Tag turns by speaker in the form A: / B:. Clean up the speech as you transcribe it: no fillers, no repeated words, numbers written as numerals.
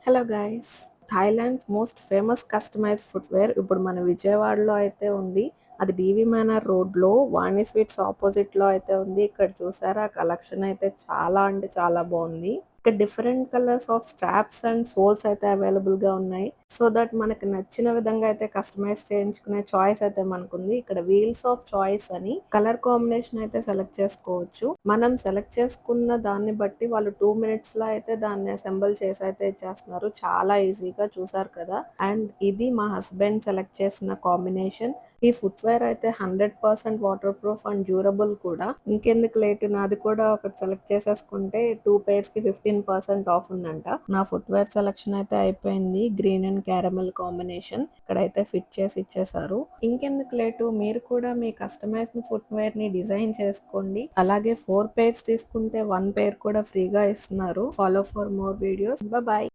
A: Hello guys, Thailand most famous customised footwear ఇప్పుడు మన విజయవాడలో అయితే ఉంది. అది డీవీ మేనర్ రోడ్లో వాణి స్వీట్స్ ఆపోజిట్లో అయితే ఉంది. ఇక్కడ చూసారా, కలెక్షన్ అయితే చాలా అంటే చాలా బాగుంది. ఇక్కడ different colours of straps and souls అయితే అవైలబుల్ గా ఉన్నాయి. సో దట్ మనకి నచ్చిన విధంగా అయితే కస్టమైజ్ చేయించుకునే చాయిస్ అయితే మనకుంది. ఇక్కడ వీల్స్ ఆఫ్ చాయిస్ అని కలర్ కాంబినేషన్ అయితే సెలెక్ట్ చేసుకోవచ్చు. మనం సెలెక్ట్ చేసుకున్న దాన్ని బట్టి వాళ్ళు 2 minutes లో అయితే దాన్ని అసెంబుల్ చేసి అయితే ఇచ్చేస్తున్నారు. చాలా ఈజీగా చూసారు కదా. అండ్ ఇది మా హస్బెండ్ సెలెక్ట్ చేసిన కాంబినేషన్. ఈ ఫుట్వేర్ అయితే 100% వాటర్ ప్రూఫ్ అండ్ డ్యూరబుల్ కూడా. ఇంకెందుకు లేట్, నాది కూడా ఒకటి సెలెక్ట్ చేసేసుకుంటే 2 pairs కి 15% ఆఫ్ ఉందంట. నా ఫుట్వేర్ సెలెక్షన్ అయితే అయిపోయింది. గ్రీన్ అండ్ క్యారమెల్ కాంబినేషన్ ఇక్కడైతే ఫిట్ చేసి ఇచ్చేసారు. ఇంకెందుకు లేటు, మీరు కూడా మీ కస్టమైజ్డ్ ఫుట్వేర్ ని డిజైన్ చేసుకోండి. అలాగే 4 pairs తీసుకుంటే 1 pair కూడా ఫ్రీగా ఇస్తున్నారు. Follow for more videos. Bye.